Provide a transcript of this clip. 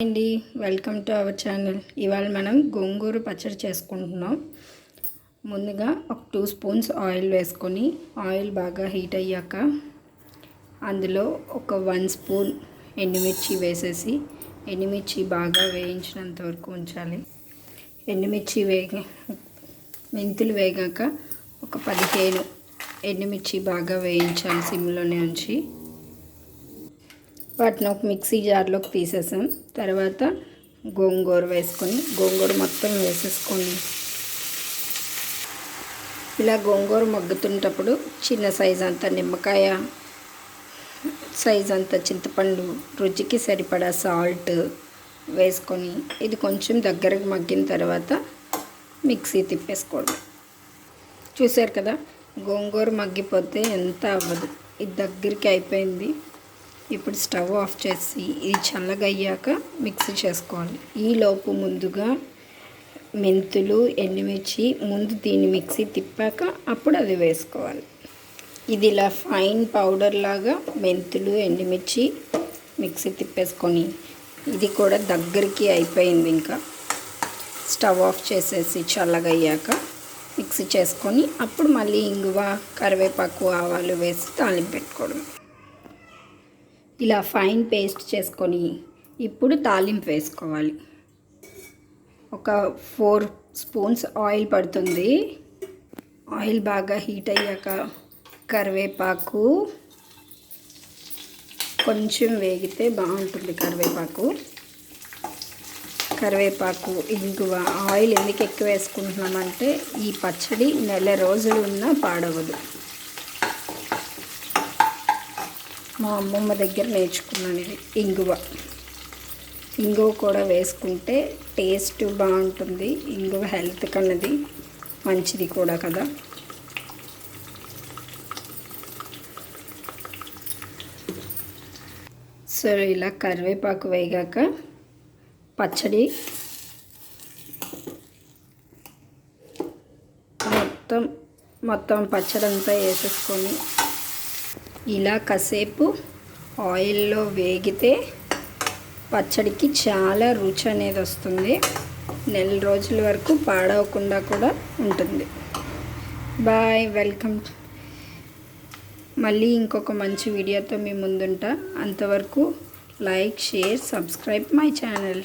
అండి, welcome to our channel. ఇవాళ మనం గోంగూర పచ్చడి చేసుకుంటున్నాం. ముందుగా ఒక 2 స్పూన్స్ ఆయిల్ వేసుకొని ఆయిల్ బాగా హీట్ అయ్యాక అందులో ఒక 1 స్పూన్ ఎండుమిర్చి వేసేసి ఎండుమిర్చి బాగా వేయించినంత వరకు ఉంచాలి. ఎండుమిర్చి మెంతులు వేగాక ఒక 15 ఎండుమిర్చి బాగా వేయించాలి సిమ్లోనే ఉంచి. వాటిని ఒక మిక్సీ జార్లోకి తీసేసాం. తర్వాత గోంగూర వేసుకొని గోంగూర మొత్తం వేసేసుకొని ఇలా గోంగూర మగ్గుతున్నప్పుడు చిన్న సైజు అంత నిమ్మకాయ సైజు అంత చింతపండు, రుచికి సరిపడా సాల్ట్ వేసుకొని ఇది కొంచెం దగ్గరకు మగ్గిన తర్వాత మిక్సీ తిప్పేసుకోండి. చూసారు కదా, గోంగూర మగ్గిపోతే ఎంత అవ్వదు. ఇది దగ్గరికి అయిపోయింది. ఇప్పుడు స్టవ్ ఆఫ్ చేసి ఇది చల్లగా అయ్యాక మిక్సీ చేసుకోవాలి. ఈలోపు ముందుగా మెంతులు, ఎండుమిర్చి ముందు దీన్ని మిక్సీ తిప్పాక అప్పుడు అది వేసుకోవాలి. ఇది ఇలా ఫైన్ పౌడర్ లాగా మెంతులు, ఎండుమిర్చి మిక్సీ తిప్పేసుకొని ఇది కూడా దగ్గరికి అయిపోయింది. ఇంకా స్టవ్ ఆఫ్ చేసేసి చల్లగా అయ్యాక మిక్సీ చేసుకొని అప్పుడు మళ్ళీ ఇంగువ, కరివేపాకు, ఆవాలు వేసి తాలింపు పెట్టుకోవడం. ఇలా ఫైన్ పేస్ట్ చేసుకొని ఇప్పుడు తాలింపు వేసుకోవాలి. ఒక 4 స్పూన్స్ ఆయిల్ పడుతుంది. ఆయిల్ బాగా హీట్ అయ్యాక కరివేపాకు కొంచెం వేగితే బాగుంటుంది. కరివేపాకు, ఇంగువ. ఆయిల్ ఎందుకు ఎక్కువ వేసుకుంటున్నామంటే ఈ పచ్చడి నెల రోజులు ఉన్నా పాడవదు. మా అమ్మమ్మ దగ్గర నేర్చుకున్నాను ఇది. ఇంగువ కూడా వేసుకుంటే టేస్ట్ బాగుంటుంది. ఇంగువ హెల్త్ కన్నది మంచిది కూడా కదా. సో ఇలా కరివేపాకు వేగాక పచ్చడి మొత్తం పచ్చడి అంతా వేసేసుకొని ఇలా కాసేపు ఆయిల్లో వేగితే పచ్చడికి చాలా రుచి అనేది వస్తుంది. నెల రోజుల వరకు పాడవకుండా కూడా ఉంటుంది. Bye, welcome. మళ్ళీ ఇంకొక మంచి వీడియోతో మీ ముందుంటా. అంతవరకు like, share, subscribe my channel.